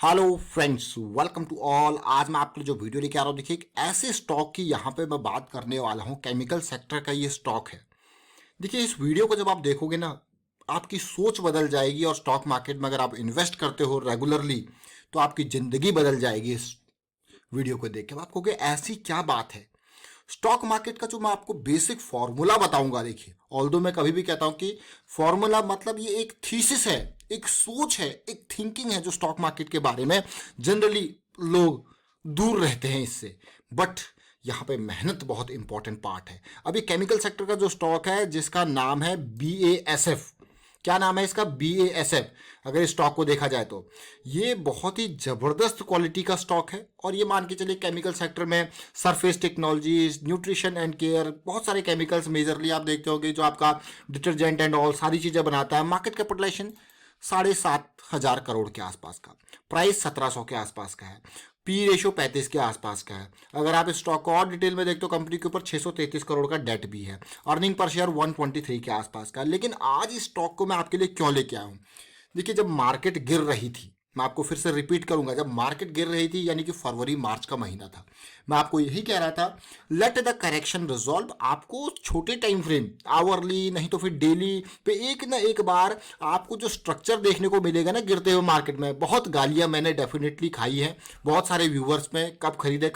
Hello friends, welcome to all. आज मैं आपके लिए जो वीडियो लेके आ रहा हूँ, देखिए एक ऐसे स्टॉक की यहाँ पे मैं बात करने वाला हूँ। केमिकल सेक्टर का ये स्टॉक है। देखिए इस वीडियो को जब आप देखोगे ना, आपकी सोच बदल जाएगी। और स्टॉक मार्केट में अगर आप इन्वेस्ट करते हो रेगुलरली तो आपकी ज़िंदगी बदल जाएगी। इस वीडियो को देख के आप कहोगे ऐसी क्या बात है। स्टॉक मार्केट का जो मैं आपको बेसिक फॉर्मूला बताऊंगा, देखिए ऑल्दो मैं कभी भी कहता हूं कि फॉर्मूला मतलब ये एक थीसिस है, एक सोच है, एक थिंकिंग है जो स्टॉक मार्केट के बारे में जनरली लोग दूर रहते हैं इससे। बट यहाँ पे मेहनत बहुत इंपॉर्टेंट पार्ट है। अभी केमिकल सेक्टर का जो स्टॉक है जिसका नाम है BASF। क्या नाम है इसका? BASF। अगर इस स्टॉक को देखा जाए तो ये बहुत ही जबरदस्त क्वालिटी का स्टॉक है। और ये मान के चलिए केमिकल सेक्टर में surface technologies, nutrition and care, बहुत सारे केमिकल्स मेजरली आप देखते होंगे जो आपका डिटर्जेंट एंड ऑल सारी चीज़ें बनाता है। मार्केट कैपिटलाइजेशन 7,500 करोड़ के आसपास का, प्राइस 1700 के आसपास का है, पी रेशियो 35 के आसपास का है। अगर आप इस स्टॉक को और डिटेल में देखते हो, कंपनी के ऊपर 633 करोड़ का डेट भी है। अर्निंग पर शेयर 123 के आसपास का। लेकिन आज इस स्टॉक को मैं आपके लिए क्यों लेके आया हूँ? देखिए जब मार्केट गिर रही थी, मैं आपको फिर से रिपीट करूंगा, जब मार्केट गिर रही थी यानी कि फरवरी मार्च का महीना था, मैं आपको यही कह रहा था लेट द करेक्शन रिजॉल्व। आपको छोटे टाइम फ्रेम, आवरली नहीं तो फिर डेली पे एक ना एक बार आपको जो स्ट्रक्चर देखने को मिलेगा ना गिरते हुए मार्केट में। बहुत गालियां मैंने डेफिनेटली खाई है बहुत सारे व्यूवर्स में, कब खरीदे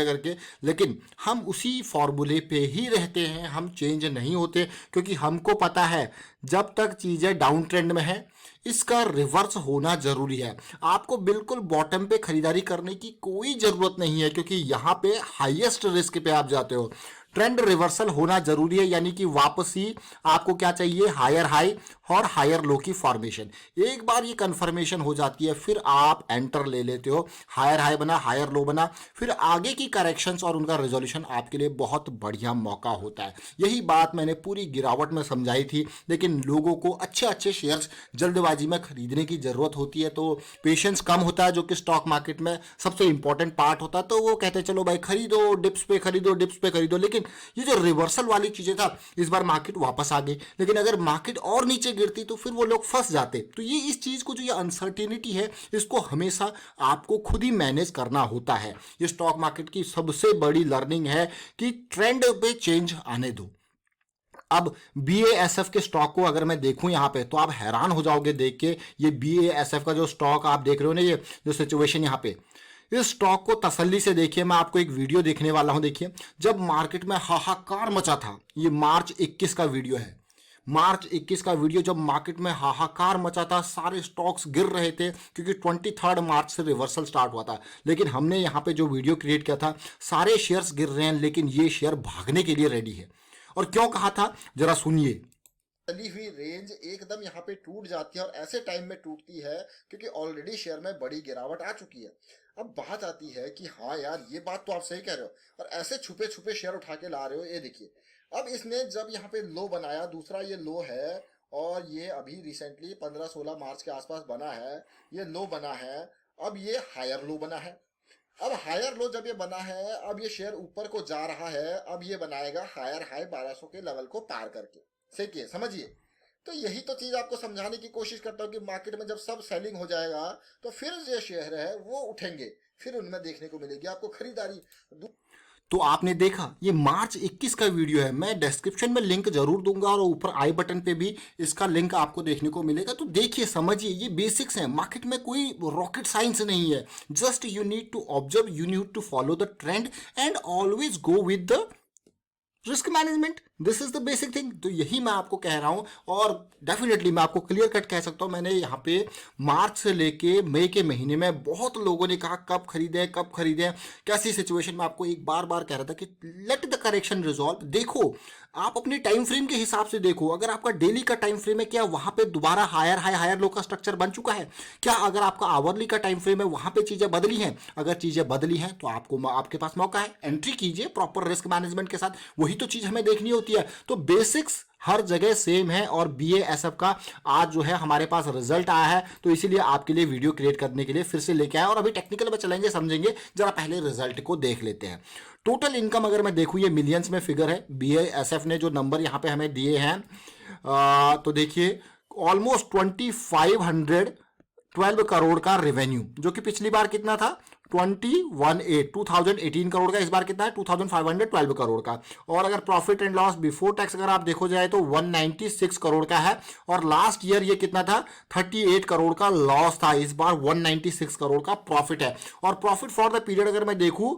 करके। लेकिन हम उसी फॉर्मूले पे ही रहते हैं, हम चेंज नहीं होते, क्योंकि हमको पता है जब तक चीज़ें डाउन ट्रेंड में है इसका रिवर्स होना जरूरी है। आपको बिल्कुल बॉटम पे खरीदारी करने की कोई जरूरत नहीं है, क्योंकि यहां पे हाईएस्ट रिस्क पे आप जाते हो। ट्रेंड रिवर्सल होना जरूरी है, यानी कि वापसी आपको क्या चाहिए? हायर हाई और हायर लो की फॉर्मेशन। एक बार ये कंफर्मेशन हो जाती है फिर आप एंटर ले लेते हो। हायर हाई बना, हायर लो बना, फिर आगे की करेक्शंस और उनका रेजोल्यूशन आपके लिए बहुत बढ़िया मौका होता है। यही बात मैंने पूरी गिरावट में समझाई थी। लेकिन लोगों को अच्छे अच्छे शेयर्स जल्दबाजी में खरीदने की जरूरत होती है, तो पेशेंस कम होता है, जो कि स्टॉक मार्केट में सबसे इंपॉर्टेंट पार्ट होता है। तो वो कहते हैं चलो भाई खरीदो, डिप्स पे खरीदो, डिप्स पे खरीदो। लेकिन ये जो रिवर्सल वाली चीजें था, इस बार मार्केट वापस आ गई, लेकिन अगर मार्केट और नीचे गिरती तो फिर वो लोग फंस जाते। तो ये इस चीज को, जो ये अनसर्टेनिटी है, इसको हमेशा आपको खुद ही मैनेज करना होता है। ये स्टॉक मार्केट की सबसे बड़ी लर्निंग है कि ट्रेंड पे चेंज आने दो। अब BASF के स्टॉक को अगर मैं देखूं यहां पे, तो आप हैरान हो जाओगे देख के। ये BASF का जो स्टॉक आप देख रहे हो ना, ये जो सिचुएशन यहां पे, इस स्टॉक को तसल्ली से देखिए। मैं आपको एक वीडियो देखने वाला हूं। देखिए जब मार्केट में हाहाकार मचा था, ये मार्च 21 का वीडियो है। मार्च 21 का वीडियो, जब मार्केट में हाहाकार मचा था, सारे स्टॉक्स गिर रहे थे, क्योंकि 23 मार्च से रिवर्सल स्टार्ट हुआ था। लेकिन हमने यहाँ पे जो वीडियो क्रिएट किया था, सारे शेयर्स गिर रहे हैं लेकिन ये शेयर भागने के लिए रेडी है। और क्यों कहा था जरा सुनिए। चली हुई रेंज एकदम यहाँ पे टूट जाती है, और ऐसे टाइम में टूटती है क्योंकि ऑलरेडी शेयर में बड़ी गिरावट आ चुकी है। अब बात आती है कि हाँ यार, ये बात तो आप सही कह रहे हो, और ऐसे छुपे छुपे शेयर उठा के ला रहे हो। ये देखिए, अब इसने जब यहाँ पे लो बनाया, दूसरा ये लो है, और ये अभी रिसेंटली 15-16 मार्च के आसपास बना है, ये लो बना है। अब ये हायर लो बना है। अब हायर लो जब ये बना है, अब ये शेयर ऊपर को जा रहा है, अब ये बनाएगा हायर हाई 1200 के लेवल को पार करके। सही समझिए। तो यही तो चीज आपको समझाने की कोशिश करता हूँ कि मार्केट में जब सब सेलिंग हो जाएगा तो फिर जो शेयर है वो उठेंगे, फिर उनमें देखने को मिलेगी आपको खरीदारी। तो आपने देखा, ये मार्च 21 का वीडियो है। मैं डिस्क्रिप्शन में लिंक जरूर दूंगा और ऊपर आई बटन पे भी इसका लिंक आपको देखने को मिलेगा। तो देखिए, समझिए, ये बेसिक्स हैं। मार्केट में कोई रॉकेट साइंस नहीं है। Just you need to observe, you need to follow the trend and always go with the risk management. This is the basic thing. तो यही मैं आपको कह रहा हूं। और डेफिनेटली मैं आपको क्लियर कट कह सकता हूं, मैंने यहाँ पे मार्च से लेके मई के महीने में बहुत लोगों ने कहा कब खरीदें कब खरीदें, कैसी सिचुएशन में। आपको एक बार बार कह रहा था कि लेट द करेक्शन रिजॉल्व। देखो, आप अपने टाइम फ्रेम के हिसाब से देखो। अगर आपका डेली का टाइम फ्रेम है, क्या वहां पे दोबारा हायर हाई हायर लो का स्ट्रक्चर बन चुका है? क्या अगर आपका आवरली का टाइम फ्रेम है, वहां पे चीजें बदली हैं? अगर चीजें बदली हैं तो आपको, आपके पास मौका है, एंट्री कीजिए प्रॉपर रिस्क मैनेजमेंट के साथ। वही तो चीज हमें देखनी होती है। तो बेसिक्स हर जगह सेम है। और BASF का आज जो है हमारे पास रिजल्ट आया है, तो इसीलिए आपके लिए वीडियो क्रिएट करने के लिए फिर से लेके आए। और अभी टेक्निकल में चलेंगे, समझेंगे। जरा पहले रिजल्ट को देख लेते हैं। टोटल इनकम अगर मैं देखूं, ये मिलियंस में फिगर है। BASF ने जो नंबर यहां पे हमें दिए हैं, तो देखिए ऑलमोस्ट 2500 12 करोड़ का रेवेन्यू, जो कि पिछली बार कितना था 2018 करोड़ का, इस बार कितना है 2512 करोड़ का। और अगर profit and loss before tax अगर आप देखो जाए तो 196 करोड़ का है, और लास्ट ईयर ये कितना था 38 करोड़ का लॉस था, इस बार 196 करोड़ का प्रॉफिट है। और प्रॉफिट फॉर द पीरियड अगर मैं देखूं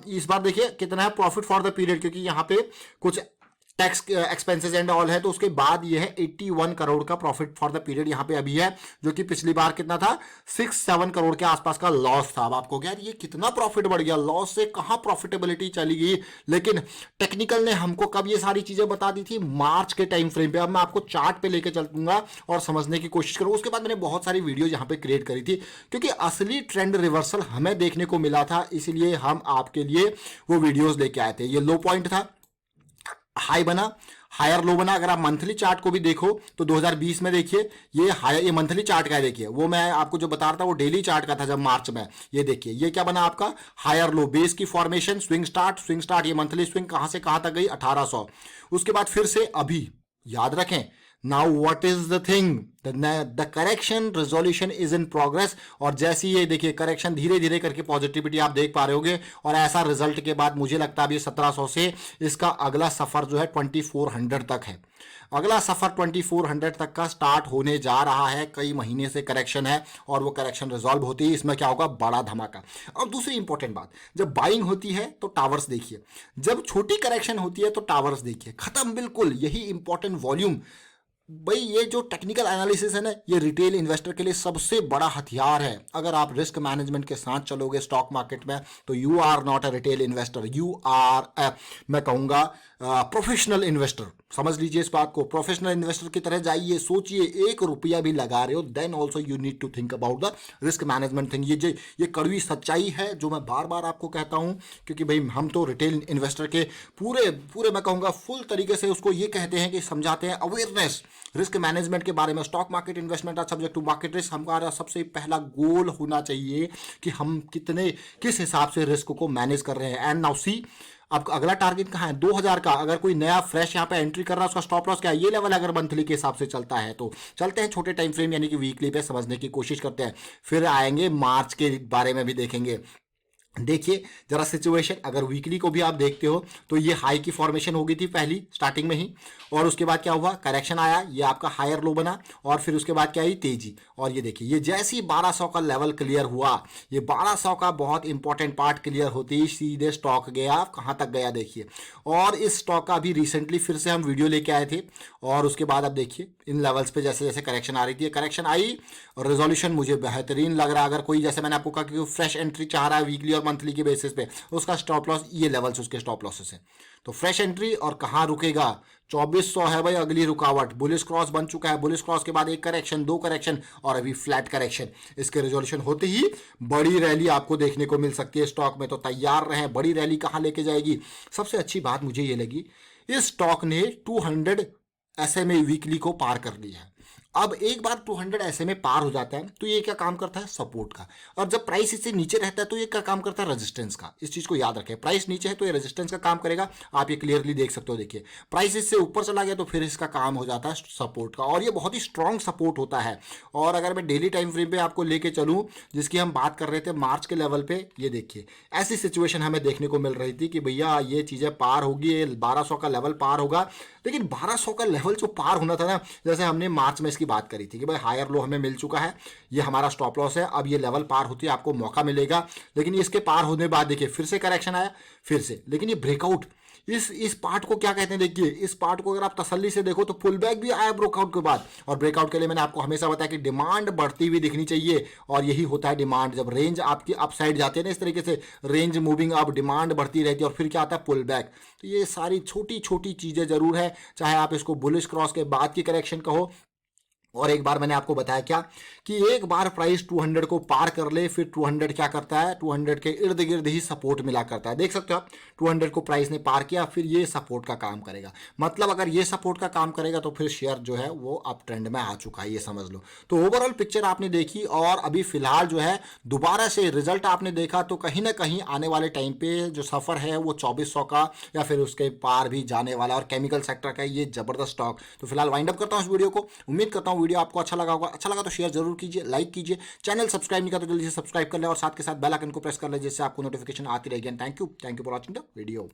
इस बार देखिए कितना है प्रॉफिट फॉर द पीरियड, क्योंकि यहाँ पे कुछ टैक्स एक्सपेंसेस एंड ऑल है, तो उसके बाद ये है 81 करोड़ का प्रॉफिट फॉर द पीरियड यहाँ पे अभी है, जो कि पिछली बार कितना था 6-7 करोड़ के आसपास का लॉस था। अब आपको क्या ये कितना प्रॉफिट बढ़ गया, लॉस से कहाँ प्रॉफिटेबिलिटी चली गई। लेकिन टेक्निकल ने हमको कब ये सारी चीजें बता दी थी, मार्च के टाइम फ्रेम पे। अब मैं आपको चार्ट पे लेके चलूंगा और समझने की कोशिश करूंगा। उसके बाद मैंने बहुत सारी वीडियो यहाँ पे क्रिएट करी थी, क्योंकि असली ट्रेंड रिवर्सल हमें देखने को मिला था, इसलिए हम आपके लिए वो वीडियोज लेके आए थे। ये लो पॉइंट था, हाई बना, हायर लो बना। अगर आप मंथली चार्ट को भी देखो तो 2020 में देखिए ये मंथली चार्ट का है, देखिए वो मैं आपको जो बता रहा था वो डेली चार्ट का था जब मार्च में। ये देखिए ये क्या बना आपका हायर लो, बेस की फॉर्मेशन, स्विंग स्टार्ट, ये मंथली स्विंग कहां से कहां तक गई 1800। उसके बाद फिर से अभी याद रखें, now what is the thing, the correction resolution is in progress. और जैसी ये देखिए करेक्शन धीरे धीरे करके पॉजिटिविटी आप देख पा रहे होगे, और ऐसा रिजल्ट के बाद मुझे लगता है अभी 1700 से इसका अगला सफर जो है 2400 तक है। अगला सफर 2400 तक का स्टार्ट होने जा रहा है। कई महीने से करेक्शन है और वो करेक्शन रिजॉल्व होती है, इसमें क्या होगा बड़ा धमाका। और दूसरी इंपॉर्टेंट बात, जब बाइंग होती है तो टावर्स देखिए, जब छोटी करेक्शन होती है तो टावर्स देखिए, खत्म बिल्कुल। यही इंपॉर्टेंट वॉल्यूम भाई, ये जो टेक्निकल एनालिसिस है ना, ये रिटेल इन्वेस्टर के लिए सबसे बड़ा हथियार है। अगर आप रिस्क मैनेजमेंट के साथ चलोगे स्टॉक मार्केट में तो you are not a retail investor, you are मैं कहूँगा प्रोफेशनल इन्वेस्टर। समझ लीजिए इस बात को, प्रोफेशनल इन्वेस्टर की तरह जाइए, सोचिए। 1 रुपया भी लगा रहे हो then also you need to think about the risk management thing. ये कड़वी सच्चाई है जो मैं बार बार आपको कहता हूँ, क्योंकि भाई हम तो रिटेल इन्वेस्टर के पूरे मैं कहूँगा फुल तरीके से उसको ये कहते हैं कि समझाते हैं अवेयरनेस रिस्क मैनेजमेंट के बारे में। Stock market investment are subject to market risk. हमारा सबसे पहला गोल होना चाहिए कि हम किस हिसाब से रिस्क को मैनेज कर रहे हैं। एंड नाउ सी, आपका अगला टारगेट कहाँ है 2000 का। अगर कोई नया फ्रेश यहाँ पे एंट्री कर रहा है उसका स्टॉप लॉस क्या है, ये लेवल अगर मंथली के हिसाब से चलता है तो चलते हैं छोटे टाइम फ्रेम यानी कि वीकली पे समझने की कोशिश करते हैं। फिर आएंगे मार्च के बारे में भी देखेंगे। देखिए जरा सिचुएशन, अगर वीकली को भी आप देखते हो तो ये हाई की फॉर्मेशन हो गई थी पहली स्टार्टिंग में ही, और उसके बाद क्या हुआ करेक्शन आया, ये आपका हायर लो बना, और फिर उसके बाद क्या आई तेजी। और ये देखिए ये जैसे ही 1200 का लेवल क्लियर हुआ, ये 1200 का बहुत इंपॉर्टेंट पार्ट क्लियर होते ही सीधे स्टॉक गया कहाँ तक गया देखिए। और इस स्टॉक का अभी रिसेंटली फिर से हम वीडियो लेके आए थे, और उसके बाद अब देखिए इन लेवल्स पे जैसे जैसे करेक्शन आ रही थी, करेक्शन आई और रेजोल्यूशन मुझे बेहतरीन लग रहा है। अगर कोई जैसे मैंने आपको कहा कि फ्रेश एंट्री चाह रहा है वीकली और मंथली के बेसिस पे, उसका स्टॉप लॉस ये लेवल्स उसके स्टॉप लॉसेस हैं। तो फ्रेश एंट्री और कहाँ रुकेगा 2400 है भाई अगली रुकावट। बुलिश क्रॉस बन चुका है, बुलिश क्रॉस के बाद एक करेक्शन, 2 करेक्शन और अभी फ्लैट करेक्शन। इसके रिजोल्यूशन होते ही बड़ी रैली आपको देखने को मिल सकती है स्टॉक में, तो तैयार रहें। बड़ी रैली कहाँ लेके जाएगी, सबसे अच्छी बात मुझे ये लगी इस स्टॉक ने 200 SMA वीकली को पार कर लिया है। अब एक बार 200 SMA पार हो जाता है तो ये क्या काम करता है सपोर्ट का, और जब प्राइस इससे नीचे रहता है तो ये क्या काम करता है रेजिस्टेंस का। इस चीज को याद रखें, प्राइस नीचे है तो ये रेजिस्टेंस का काम करेगा, आप ये क्लियरली देख सकते हो। देखिए प्राइस इससे ऊपर चला गया तो फिर इसका काम हो जाता है सपोर्ट का, और ये बहुत ही स्ट्रॉन्ग सपोर्ट होता है। और अगर मैं डेली टाइम फ्रेम पे आपको लेके चलूँ जिसकी हम बात कर रहे थे मार्च के लेवल पे, ये देखिए ऐसी सिचुएशन हमें देखने को मिल रही थी कि भैया ये चीज़ें पार होगी, 1200 का लेवल पार होगा। लेकिन 1200 का लेवल जो पार होना था ना, जैसे हमने मार्च में इसकी बात करी थी कि भाई हायर लो हमें मिल चुका है, ये हमारा स्टॉप लॉस है, अब ये लेवल पार होती है आपको मौका मिलेगा। लेकिन इसके पार होने के बाद देखिए फिर से करेक्शन आया, फिर से, लेकिन ये ब्रेकआउट, इस पार्ट को क्या कहते हैं देखिए, इस पार्ट को अगर आप तसल्ली से देखो तो पुल बैक भी आया ब्रेकआउट के बाद। और ब्रेकआउट के लिए मैंने आपको हमेशा बताया कि डिमांड बढ़ती हुई दिखनी चाहिए, और यही होता है डिमांड। जब रेंज आपकी अपसाइड जाती है ना इस तरीके से, रेंज मूविंग अप, डिमांड बढ़ती रहती है, और फिर क्या आता है पुल बैक। तो ये सारी छोटी छोटी चीज़ें जरूर है, चाहे आप इसको बुलिश क्रॉस के बाद की करेक्शन कहो। और एक बार मैंने आपको बताया क्या कि एक बार प्राइस 200 को पार कर ले फिर 200 क्या करता है, 200 के इर्द गिर्द ही सपोर्ट मिला करता है। देख सकते हो आप 200 को प्राइस ने पार किया, फिर ये सपोर्ट का काम करेगा। मतलब अगर ये सपोर्ट का काम करेगा तो फिर शेयर जो है वो अप ट्रेंड में आ चुका है, ये समझ लो। तो ओवरऑल पिक्चर आपने देखी, और अभी फिलहाल जो है दोबारा से रिजल्ट आपने देखा, तो कहीं ना कहीं आने वाले टाइम पे जो सफर है वो 2400 का या फिर उसके पार भी जाने वाला, और केमिकल सेक्टर का ये जबरदस्त स्टॉक। तो फिलहाल वाइंड अप करता हूँ इस वीडियो को। उम्मीद करता हूँ वीडियो आपको अच्छा लगा होगा, अच्छा लगा तो शेयर जरूर कीजिए, लाइक कीजिए, चैनल सब्सक्राइब नहीं किया तो जल्दी से सब्सक्राइब कर ले और साथ के साथ बेल आइकन को प्रेस कर ले जिससे आपको नोटिफिकेशन आती रहेगी। Thank you for watching the video.